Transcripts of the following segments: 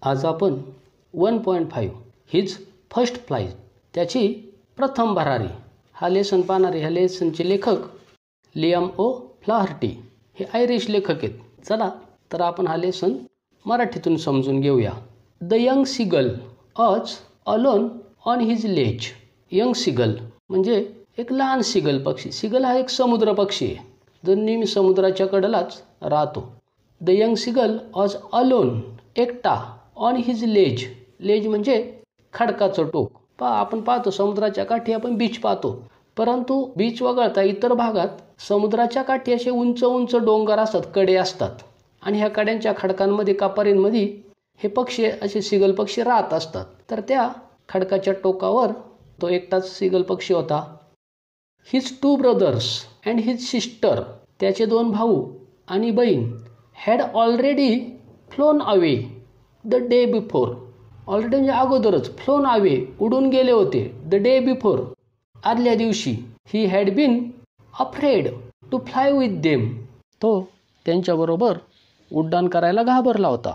आज आपण 1.5 his first flight त्याची प्रथम भरारी हा लेसन पाहणारे. ह्या लेसनचे लेखक लियाम ओ फ्लाहर्टी हे आयरिश लेखक आहेत. चला तर आपण हा लेसन मराठीतून समजून घेऊया. The young seagull was alone on his ledge. Young seagull म्हणजे एक लहान सीगल पक्षी. सीगल हा एक समुद्र पक्षी आहे जो नेहमी समुद्राच्या कडेलाच राहतो. The young seagull was alone एकटा ऑन हिज लेज. लेज म्हणजे खडकाचं टोक. आपण पाहतो समुद्राच्या काठी आपण बीच पाहतो, परंतु बीच वगळता इतर भागात समुद्राच्या काठी असे उंच उंच डोंगर असतात, कडे असतात आणि ह्या कड्यांच्या खडकांमध्ये कापारींमध्ये हे पक्षी असे सीगल पक्षी राहत असतात. तर त्या खडकाच्या टोकावर तो एकटाच सीगल पक्षी होता. His 2 brothers and his sister त्याचे 2 भाऊ आणि बहीण had already phloem away the day before. Already म्हणजे अगोदरच, फ्लोन अवे उडून गेले होते. द डे बिफोर आदल्या दिवशी. He had been afraid to fly with them. तो त्यांच्याबरोबर उड्डाण करायला घाबरला होता.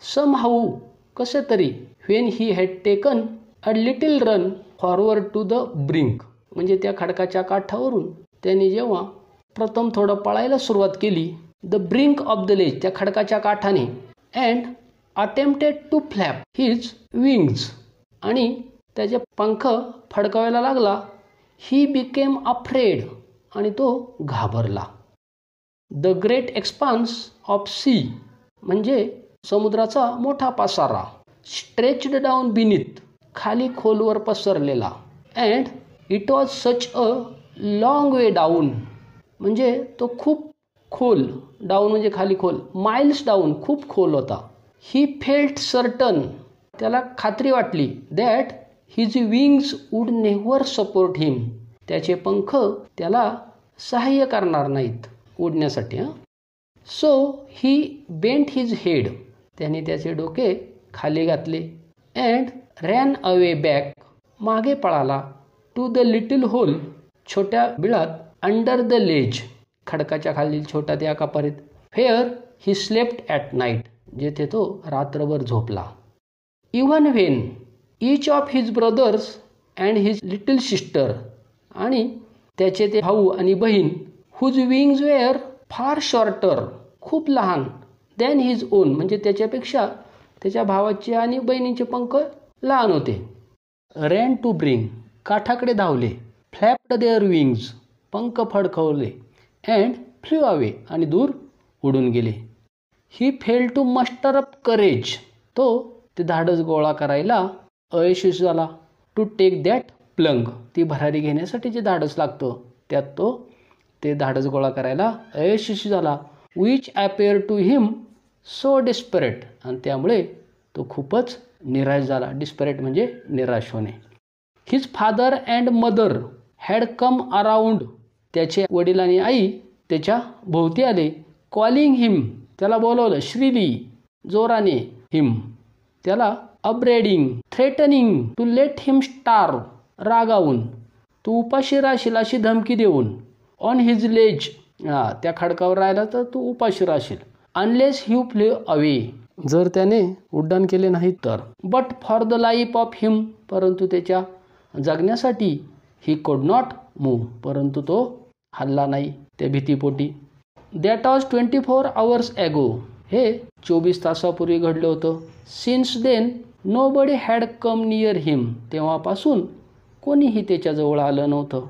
सम हाऊ कसे तरी. When he had taken a little run forward to the brink म्हणजे त्या खडकाच्या काठावरून त्यांनी जेव्हा प्रथम थोडं पळायला सुरुवात केली. The brink of the ledge त्या खडकाच्या काठाने. And attempted to flap his wings आणि त्याचे पंख फडकावायला लागला. ही बिकेम अफ्रेड आणि तो घाबरला. The great expanse of sea म्हणजे समुद्राचा मोठा पसारा. स्ट्रेच्ड डाऊन बिनीथ खाली खोलवर पसरलेला. And it was such a long way down म्हणजे तो खूप खोल. डाऊन म्हणजे खाली खोल. माइल्स डाऊन खूप खोल होता. ही फेल्ट सर्टन त्याला खात्री वाटली. That his wings would never support him त्याचे पंख त्याला सहाय्य करणार नाहीत उडण्यासाठी. So he bent his head त्याने त्याचे डोके खाली घातले. अँड रॅन अवे बॅक मागे पळाला. टू द लिटिल होल छोट्या बिळात. अंडर द लेज खडकाच्या खालील छोट्या त्या कापारीत. Where he slept at night जेथे तो रात्रभर झोपला. Even when each of his brothers and his little sister आणि त्याचे ते भाऊ आणि बहीण whose wings were far shorter खूप लहान. दॅन हिज ओन म्हणजे त्याच्यापेक्षा त्याच्या भावाचे आणि बहिणीचे पंख लहान होते. रॅन टू ब्रिंग काठाकडे धावले. फ्लॅप्ड देअर विंग्स पंख फडकवले. अँड फ्ल्यू अवे आणि दूर उडून गेले. He fail to muster up courage तो ते धाडस गोळा करायला अयशस्वी झाला. टू टेक दॅट प्लंग ती भरारी घेण्यासाठी जे धाडस लागतं त्यात तो ते धाडस गोळा करायला अयशस्वी झाला. Which appear to him so desperate आणि त्यामुळे तो खूपच निराश झाला. डिस्परेट म्हणजे निराश होणे. His father and mother had come around त्याचे वडील आणि आई त्याच्या भोवती आले. कॉलिंग हिम त्याला बोलवलं. श्रीली जोराने. हिम त्याला upbraiding threatening to let him starve रागावून तू उपाशी राहशील अशी धमकी देऊन. ऑन हिज लेज त्या खडकावर राहिला तर तू उपाशी राहशील. अनलेस ही फ्ल्यू अवे जर त्याने उड्डाण केले नाही तर. But for the life of him परंतु त्याच्या जगण्यासाठी. ही कोड नॉट मूव्ह परंतु तो हल्ला नाही त्या भीतीपोटी. दॅट वॉज 24 hours ॲगो हे 24 तासापूर्वी घडलं होतं. Since then nobody had come near him तेव्हापासून कोणीही त्याच्याजवळ आलं नव्हतं.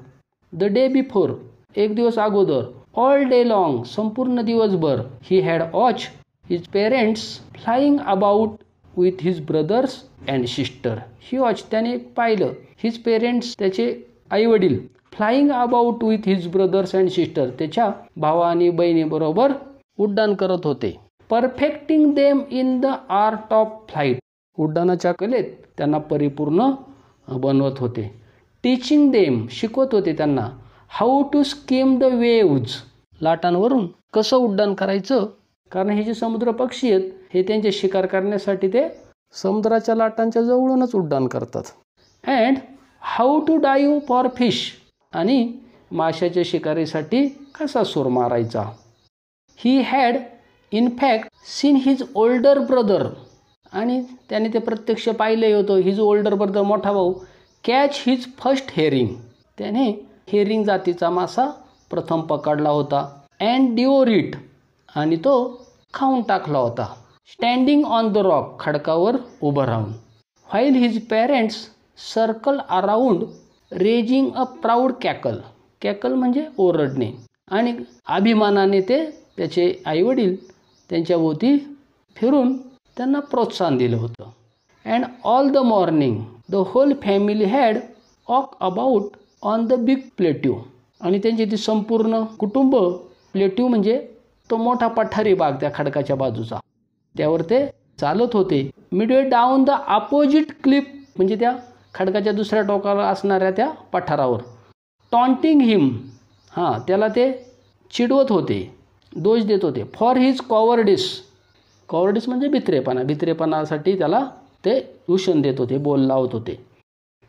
द डे बिफोर एक दिवस अगोदर. ऑल डे लाँग संपूर्ण दिवसभर. He had watch his parents flying about with his brothers and sister. He watch त्याने पाहिलं. हिज पेरेंट्स त्याचे आईवडील flying about with his brothers and sister त्याच्या भावा आणि बहिणीबरोबर उड्डाण करत होते. Perfecting them in the art of flight उड्डाणाच्या कलेत त्यांना परिपूर्ण बनवत होते. टीचिंग देम शिकवत होते त्यांना. How to skim the waves लाटांवरून कसं उड्डाण करायचं कारण हे जे समुद्र पक्षी आहेत हे त्यांचे शिकार करण्यासाठी ते समुद्राच्या लाटांच्या जवळूनच उड्डाण करतात. And how to dive for fish आणि माशाच्या शिकारीसाठी कसा सूर मारायचा. He had in fact seen his older brother आणि त्याने ते प्रत्यक्ष पाहिलंही होतं. हिज ओल्डर ब्रदर, मोठा भाऊ, कॅच हिज फर्स्ट हेरिंग, त्याने हेरिंग जातीचा मासा प्रथम पकडला होता. अँड डिओर इट, आणि तो खाऊन टाकला होता. स्टँडिंग ऑन द रॉक, खडकावर उभं राहून. While his parents circle around raising a proud cackle, cackle म्हणजे ओरडणे, आणि अभिमानाने ते त्याचे आईवडील त्यांच्याभोवती फिरून त्यांना प्रोत्साहन दिलं होतं. And all the morning the whole family had walk about on the big plateau, आणि त्यांची ती संपूर्ण कुटुंब, प्लेट्यू म्हणजे तो मोठा पठारी भाग त्या खडकाच्या बाजूचा, त्यावर ते चालत होते. Midway down the opposite Cliff, म्हणजे त्या खडकाच्या दुसऱ्या टोकाला असणाऱ्या त्या पठारावर. टॉन्टिंग हिम, त्याला ते चिडवत होते, दोष देत होते. फॉर हिज कॉवर्डिस, कॉवर्डिस म्हणजे भित्रेपणा, भित्रेपणासाठी त्याला ते दूषण देत होते, बोल लावत होते.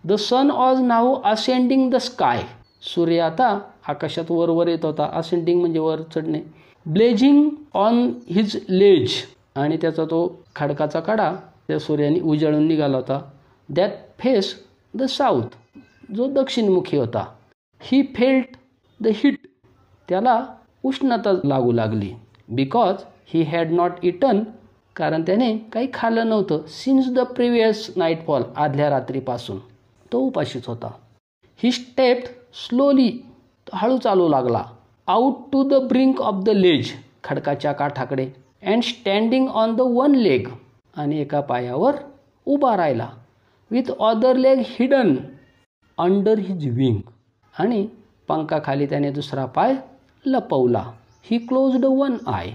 The sun was now ascending the sky, सूर्य आता आकाशात वर येत होता. असेंडिंग म्हणजे वर चढणे. ब्लेजिंग ऑन हिज लेज, आणि त्याचा तो खडकाचा कडा त्या सूर्याने उजळून निघाला होता. दॅट फेस द साऊथ, जो दक्षिणमुखी होता. ही फेल्ट द हीट, त्याला उष्णता लागू लागली. Because he had not eaten, कारण त्याने काही खाल्लं नव्हतं. सिन्स द प्रिव्हियस नाईटफॉल, आदल्या रात्रीपासून तो उपाशीच होता. ही स्टेप्ड स्लोली, हळू चालू लागला. Out to the brink of the ledge, खडकाच्या काठाकडे. And standing on the one leg, आणि एका पायावर उभा राहिला. With other leg hidden under his wing, आणि पंखाखाली त्याने दुसरा पाय लपवला. ही क्लोज्ड वन आय,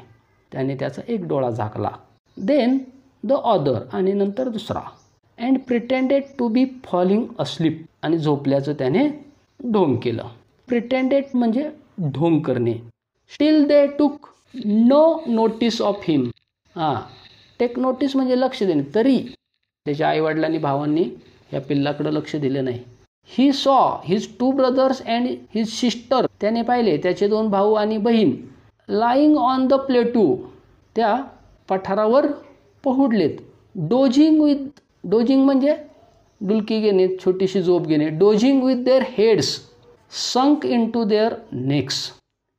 त्याने त्याचा एक डोळा झाकला. देन द अदर, आणि नंतर दुसरा. And pretended to be falling asleep, आणि झोपल्याचं त्याने ढोंग केलं. प्रिटेंडेड म्हणजे ढोंग करणे. Still they took no notice of him, take notice म्हणजे लक्ष देणे, तरी त्याच्या आईवडिलांनी भावांनी या पिल्लाकडे लक्ष दिलं नाही. ही saw his two brothers and his sister, त्याने पाहिले त्याचे 2 भाऊ आणि बहीण. लाईंग ऑन द प्लेटू, त्या पठारावर पहुडलेत. डोजिंग म्हणजे डुलकी घेणे, छोटीशी झोप घेणे. डोजिंग विथ देअर हेड्स संक इन टू देअर नेक्स,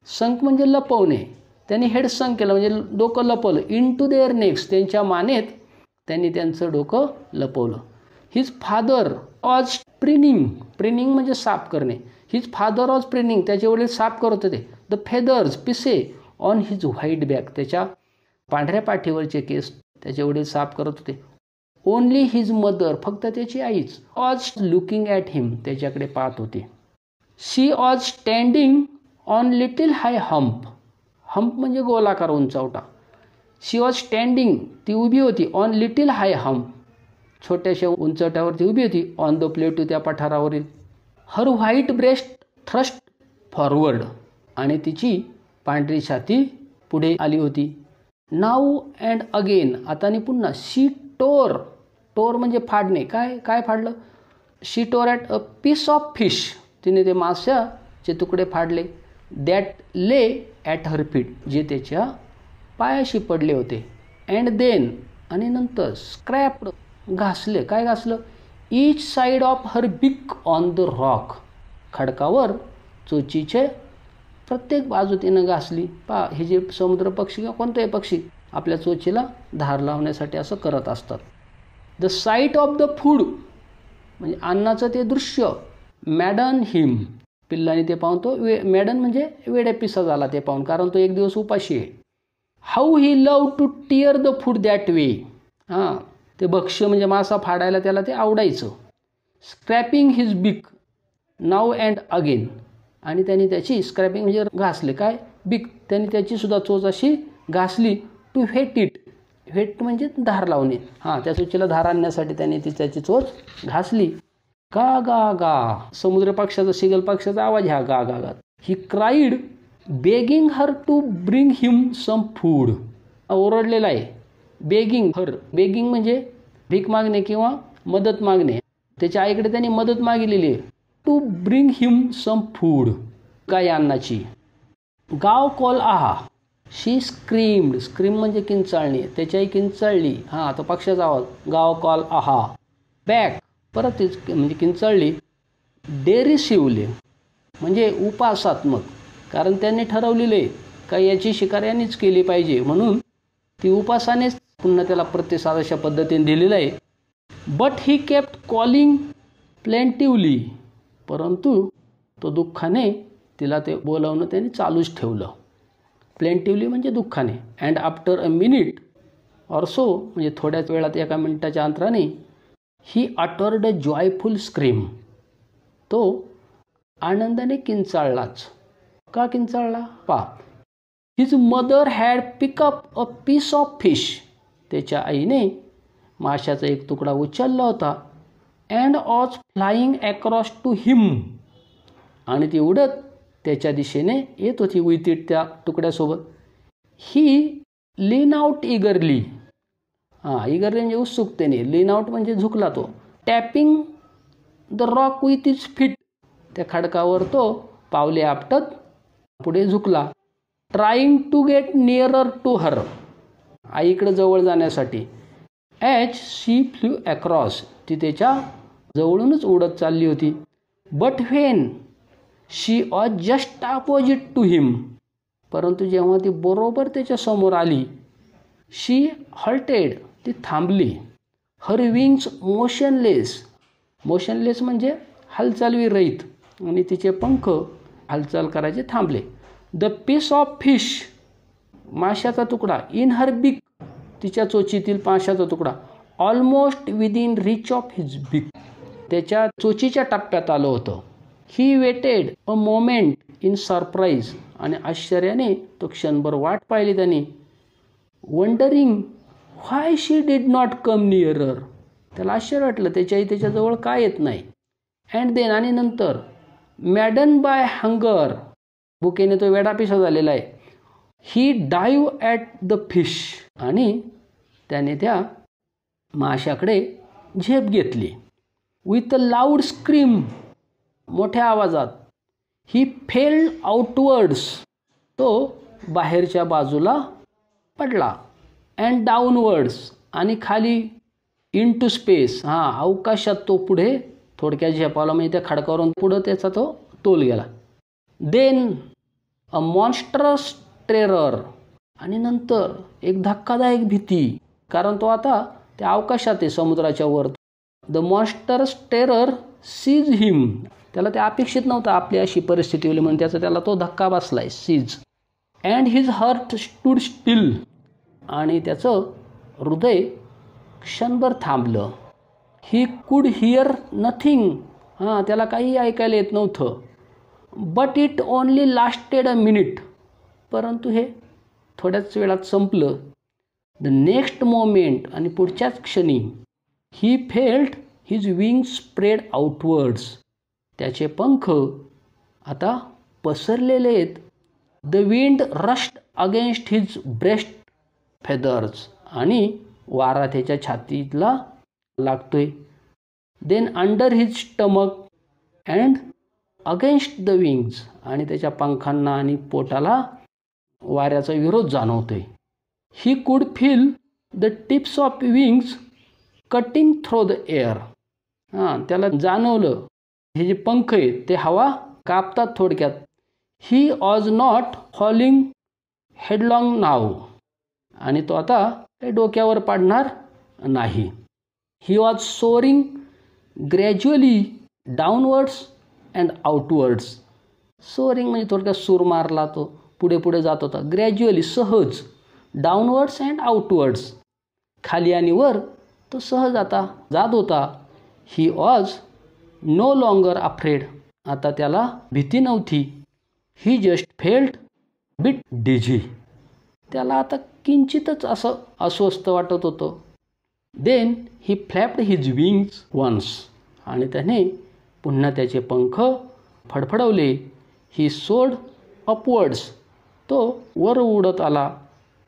संक म्हणजे लपवणे, त्यांनी हेड संक केलं म्हणजे डोकं लपवलं. इन टू देअर नेक्स, त्यांच्या मानेत त्यांनी त्यांचं डोकं लपवलं. हिज फादर वॉज प्रिनिंग, प्रिनिंग म्हणजे साफ करणे. हिज फादर वॉज प्रिनिंग, त्याचे वडील साफ करत होते. द फेदर्स, पिसे ऑन हिज व्हाईट बॅक, त्याच्या पांढऱ्या पाठीवरचे केस त्याचे वडील साफ करत होते. ओनली हिज मदर, फक्त त्याची आईच. वॉज लुकिंग ॲट हिम, त्याच्याकडे पाहत होते. She was standing on little high hump, hump म्हणजे गोलाकार उंचावटा. शी वॉज स्टँडिंग, ती उभी होती. ऑन लिटिल हाय हम्प, छोट्याशा उंचवट्यावरती उभी होती. ऑन द प्लेटू, त्या पठारावरील. हर व्हाईट ब्रेस्ट थ्रस्ट फॉरवर्ड, आणि तिची पांढरी छाती पुढे आली होती. नाऊ अँड अगेन, आता आणि पुन्हा. शी टोर, टोर म्हणजे फाडणे. काय फाडलं? She tore at a piece of fish, तिने ते माशाचे तुकडे फाडले. दॅट ले ॲट हर फीट, जे त्याच्या पायाशी पडले होते. अँड देन, आणि नंतर. स्क्रॅप्ड, घासले. काय घासलं? ईच साईड ऑफ हर बिक ऑन द रॉक, खडकावर चोचीचे प्रत्येक बाजू तिनं घासली. हे जे समुद्र पक्षी किंवा कोणताही पक्षी आपल्या चोचीला धार लावण्यासाठी असं करत असतात. The site of the food म्हणजे अन्नाचं ते दृश्य. मॅडन हिम, पिल्लाने ते पाहून तो मॅडन म्हणजे वेड्या पिसा झाला ते पाहून, कारण तो एक दिवस उपाशी आहे. How he love to tear the food that way, ते भक्ष्य म्हणजे मासा फाडायला त्याला ते आवडायचं. स्क्रॅपिंग हिज बिक नाव अँड अगेन, आणि त्यांनी त्याची स्क्रॅपिंग म्हणजे घासले. काय? बिक, त्यांनी त्याची सुद्धा चोच अशी घासली. टू व्हेट इट, व्हेट म्हणजे धार लावणे. त्या चोचीला धार आणण्यासाठी त्यांनी त्याची चोच घासली. गा गा गा, समुद्र पक्षाचा, सिगल पक्षाचा आवाज ह्या गा गा गा. He cried begging her to bring him some food, ओरडलेला आहे. बेगिंग हर, बेगिंग म्हणजे भीक मागणे किंवा मदत मागणे. त्याच्या आईकडे त्यांनी मदत मागितलेली आहे. To bring him some food, काय अन्नाची. गाव कॉल आहा, शी स्क्रीम्ड, स्क्रीम म्हणजे किंचाळणी, त्याच्याही किंचाळली. हां, तो पक्षाचा आवाज, गाव कॉल आहा. बॅक, परत तीच म्हणजे किंचाळली. डेरिसिव्हली म्हणजे उपासात्मक, कारण त्यांनी ठरवलेलं आहे का याची शिकार यांनीच केली पाहिजे, म्हणून ती उपासानेच पुन्हा त्याला प्रतिसाद अशा पद्धतीने दिलेला आहे. But he kept calling plaintively, परंतु तो दुःखाने तिला ते बोलावणं त्यांनी चालूच ठेवलं. प्लेंटिवली म्हणजे दुःखाने. And after a minute or so म्हणजे थोड्याच वेळात, एका मिनिटाच्या अंतराने, he uttered a joyful scream, तो आनंदाने किंचाळलाच. का किंचाळला पहा. His mother had picked up a piece of fish, त्याच्या आईने माशाचा एक तुकडा उचलला होता. And was flying across to him, आणि ती उडत त्याच्या दिशेने येत होती विथ इट, त्या तुकड्यासोबत. He lean out eagerly, eagerly म्हणजे उत्सुकतेने, लीन आउट म्हणजे झुकला तो. Tapping the rock with his feet, त्या खडकावर तो पावले आपटत पुढे झुकला. Trying to get nearer to her, आईकडे जवळ जाण्यासाठी. ॲज शी फ्ल्यू अक्रॉस, ती त्याच्या जवळूनच उडत चालली होती. But when she was just opposite to him, परंतु जेव्हा ती बरोबर त्याच्या समोर आली, शी हॉल्टेड, ती थांबली. हर विंग्स मोशनलेस, मोशनलेस म्हणजे हालचालविरहित, आणि तिचे पंख हालचाल करायचे थांबले. द पीस ऑफ फिश, माशाचा तुकडा, इन हर बिक, तिच्या चोचीतील माशाचा तुकडा, almost within reach of his beak, त्याच्या चोचीच्या टप्प्यात आलं होतं. He waited a moment in surprise, आणि आश्चर्याने तो क्षणभर वाट पाहिली त्याने. Wondering why she did not come nearer, त्याला आश्चर्य वाटलं त्याच्याही त्याच्याजवळ काय येत नाही. अँड देन, आणि नंतर, मॅडन बाय हंगर, भुकेने तो वेडापिसा झालेला आहे. ही डाईव्ह ॲट द फिश, आणि त्याने त्या माशाकडे झेप घेतली. विथ अ लाऊड स्क्रीम, मोठ्या आवाजात. ही फेल आउटवर्ड्स, तो बाहेरच्या बाजूला पडला. अँड डाऊनवर्ड्स, आणि खाली. इन टू स्पेस, अवकाशात तो पुढे थोडक्यात झेपावला, म्हणजे त्या खडकावरून पुढं त्याचा तो तोल गेला. देन अ मॉन्स्टरस टेरर, आणि नंतर एक धक्कादायक भीती, कारण तो आता त्या अवकाशात आहे, समुद्राच्या वर. द मॉन्स्टरस टेरर सीज हिम, त्याला ते अपेक्षित नव्हतं आपली अशी परिस्थिती होईल म्हणून, त्याला तो धक्का बसलाय, sees. And his heart stood still, आणि त्याचं हृदय क्षणभर थांबलं. ही कुड हिअर नथिंग, त्याला काही ऐकायला येत नव्हतं. But it only lasted a minute, परंतु हे थोड्याच वेळात संपलं. द नेक्स्ट मोमेंट, आणि पुढच्याच क्षणी, he felt his wings spread outwards, त्याचे पंख आता पसरलेले आहेत. The wind rushed against his breast feathers, आणि वारा त्याच्या छातीला लागतोय. Then under his stomach and against the wings, आणि त्याच्या पंखांना आणि पोटाला वाऱ्याचा विरोध जाणवतोय. He could feel the tips of wings cutting through the air, त्याला जाणवलं हे जे पंख आहेत ते हवा कापतात थोडक्यात. He was not falling headlong now, आणि तो आता काही डोक्यावर पाडणार नाही. He was soaring gradually downwards and outwards, soaring म्हणजे थोडक्यात सूर मारला, तो पुढे पुढे जात होता. ग्रॅज्युअली सहज, डाऊनवर्ड्स अँड आउटवर्ड्स, खाली आणि वर तो सहज आता जात होता. He was no longer afraid, आता त्याला भीती नव्हती. He just felt bit dizzy, त्याला आता किंचितच असं अस्वस्थ वाटत होतं. Then he flapped his wings once, आणि त्याने पुन्हा त्याचे पंख फडफडवले. ही सोड अपवर्ड्स, तो वर उडत आला.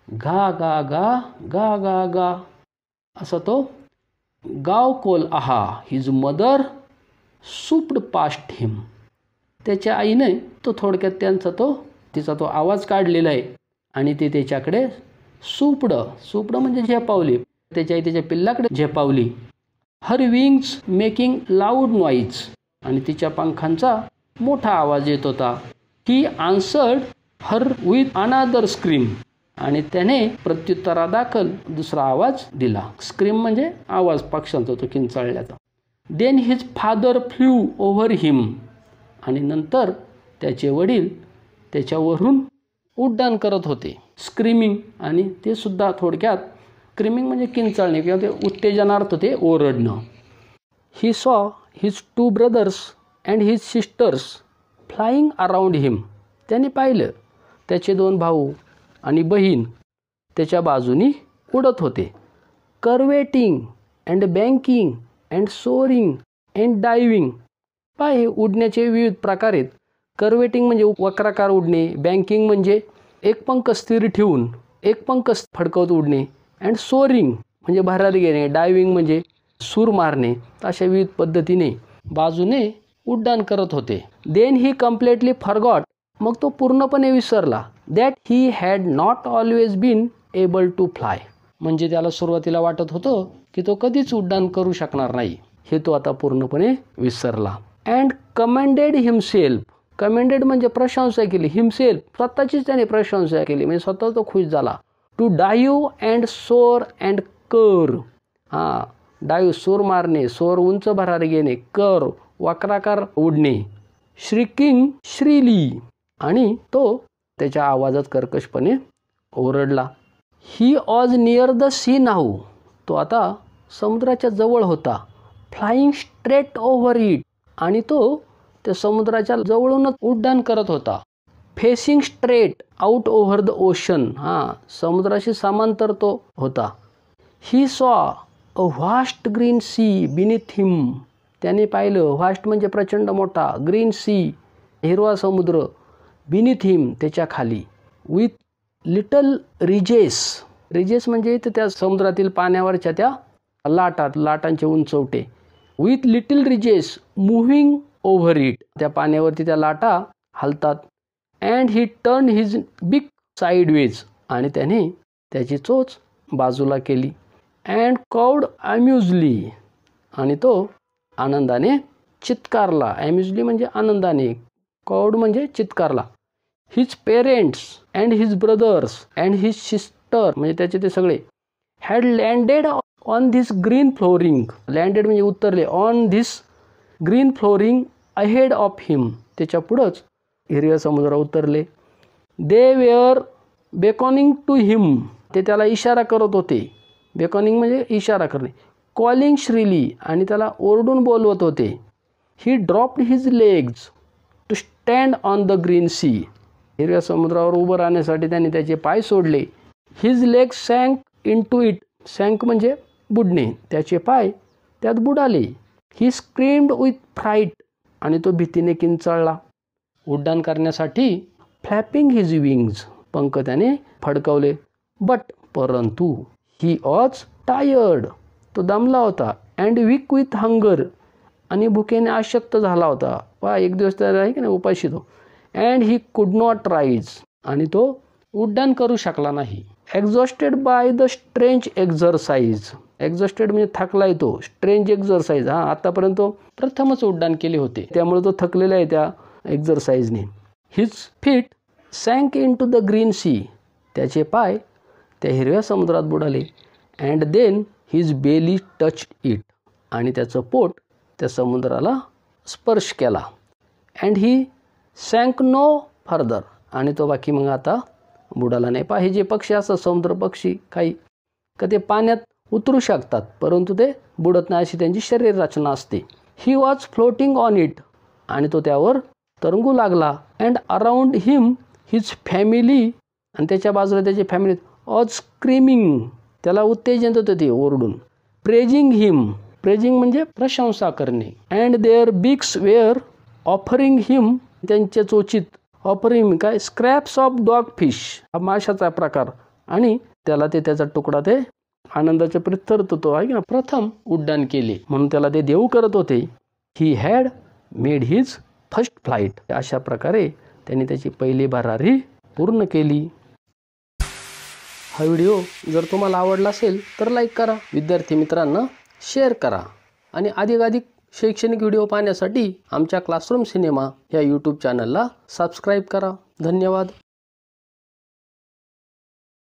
गा गा गा गा गा गा असा तो गाव कोल आहा. हिज मदर सूप्ड पास्ट हिम, त्याच्या आईने तो थोडक्यात तिचा तो आवाज काढलेला आहे, आणि ते त्याच्याकडे सुपडं म्हणजे झेपावली, त्याच्या पिल्लाकडे झेपावली. Her wings making loud noise, आणि तिच्या पंखांचा मोठा आवाज येत होता. He answered her with another scream, आणि त्याने प्रत्युत्तरादाखल दुसरा आवाज दिला. स्क्रीम म्हणजे आवाज पक्ष्यांचा तो किंचाळल्याचा. Then his father flew over him, आणि नंतर त्याचे वडील त्याच्यावरून उड्डाण करत होते. स्क्रीमिंग, आणि ते सुद्धा थोडक्यात स्क्रीमिंग म्हणजे किंचाळणे किंवा ते उत्तेजनार्थ ते ओरडणं. He saw his 2 brothers and his sisters flying around him, त्याने पाहिलं त्याचे 2 भाऊ आणि बहीण त्याच्या बाजूनी उडत होते. Curveting and banking and soaring and diving, हे उडण्याचे विविध प्रकार आहेत. कर्वेटिंग म्हणजे वक्राकार उडणे, बँकिंग म्हणजे एक पंख स्थिर ठेवून एक पंख फडकवत उडणे, अँड सोअरिंग म्हणजे भरारी घेणे, डायविंग म्हणजे सूर मारणे. अशा विविध पद्धतीने बाजूने उड्डाण करत होते. देन ही कम्प्लिटली फॉरगॉट, मग तो पूर्णपणे विसरला, that he had not always been able to fly, म्हणजे त्याला सुरुवातीला वाटत होतं की तो कधीच उड्डाण करू शकणार नाही, हे तो आता पूर्णपणे विसरला. अँड कमेंडेड हिमसेल्फ, कमेंडेड म्हणजे प्रशंसा केली, हिमसेल्फ स्वतःचीच त्याने प्रशंसा केली, म्हणजे स्वतः तो खुश झाला. To dive and soar and कर, डायव्ह सूर मारणे, सोअर उंच भरारी घेणे, कर वक्राकार उडणे. श्रीकिंग श्रीली, आणि तो त्याच्या आवाजात कर्कशपणे ओरडला. He was near the sea now, तो आता समुद्राच्या जवळ होता. फ्लाईंग स्ट्रेट ओव्हर इट, आणि तो त्या समुद्राच्या जवळूनच उड्डाण करत होता. Facing straight out over the ocean, समुद्राशी समांतर तो होता. He saw a vast green sea beneath him, त्याने पाहिलं, व्हास्ट म्हणजे प्रचंड मोठा, ग्रीन सी हिरवा समुद्र, बिनीथ हिम त्याच्या खाली. विथ लिटल रिजेस, रिजेस म्हणजे त्या समुद्रातील पाण्यावरच्या त्या लाटांचे उंचवटे. With little ridges moving over it, त्या पाण्यावरती त्या लाटा हलतात. And he turn his beak sideways, आणि त्याने त्याची चोच बाजूला केली. अँड कॉड अम्युजली, आणि तो आनंदाने चित्कारला. अम्युजली म्हणजे आनंदाने, कॉड म्हणजे चित्कारला. His parents and his brothers and his sister, म्हणजे त्याचे ते सगळे, had landed on this green flooring, landed म्हणजे उतरले, on this green flooring ahead of him, त्याच्या पुढंच हिरव्या समुद्रावर उतरले. दे वेअर बेकॉनिंग टू हिम, ते त्याला इशारा करत होते. बेकॉनिंग म्हणजे इशारा करणे. कॉलिंग श्रीली, आणि त्याला ओरडून बोलवत होते. He dropped his legs to stand on the green sea, हिरव्या समुद्रावर उभं राहण्यासाठी त्याने त्याचे पाय सोडले. His legs sank in to it, sank म्हणजे बुडणे, त्याचे पाय त्यात बुडाले. ही स्क्रीम्ड विथ फ्राईट, आणि तो भीतीने किंचाळला. उड्डाण करण्यासाठी फ्लॅपिंग हिज विंग्स, पंख त्याने फडकवले. परंतु ही वॉज टायर्ड, तो दमला होता. अँड वीक विथ हंगर, आणि भुकेने अशक्त झाला होता. एक दिवस त्याला आहे की नाही उपाशी तो. And he could not rise, आणि तो उड्डाण करू शकला नाही. Exhausted by the strange exercise, exhausted म्हणजे थकला येतो, स्ट्रेंज एक्झरसाइज, आतापर्यंत तो प्रथमच उड्डाण केले होते, त्यामुळे तो थकलेला आहे त्या एक्झरसाइजने. His feet sank in to the green sea, त्याचे पाय त्या हिरव्या समुद्रात बुडाले. And then his belly touched it, आणि त्याचं पोट त्या समुद्राला स्पर्श केला. And he sank no further, आणि तो बाकी मग आता बुडाला नाही. हे जे पक्षी असतात, समुद्र पक्षी काही का ते पाण्यात उतरू शकतात, परंतु ते बुडत नाही, अशी त्यांची शरीर रचना असते. He was floating on it, आणि तो त्यावर तरंगू लागला. And around him his family, आणि त्याच्या बाजूला त्याची फॅमिली वॉज स्क्रीमिंग, त्याला उत्तेजन होतं ते ओरडून. प्रेजिंग हिम, प्रेजिंग म्हणजे प्रशंसा करणे. अँड देअर बिग्स वेअर ऑफरिंग हिम, त्यांच्या चोचीत ऑफरिंग काय स्क्रॅप्स ऑफ डॉग फिश, हा माशाचा प्रकार, आणि त्याला ते त्याचा तुकडा ते आनंदाच्या प्रित्यर्थ तो आहे की ना प्रथम उड्डाण केले म्हणून त्याला ते देऊ करत होते. He had made his first flight, अशा प्रकारे त्यांनी त्याची पहिली भरारी पूर्ण केली. हा व्हिडिओ जर तुम्हाला आवडला असेल तर लाईक करा, विद्यार्थी मित्रांना शेअर करा आणि अधिकाधिक शैक्षणिक व्हिडिओ पाहण्यासाठी आमच्या क्लासरूम सिनेमा या यूट्यूब चॅनलला सबस्क्राईब करा. धन्यवाद.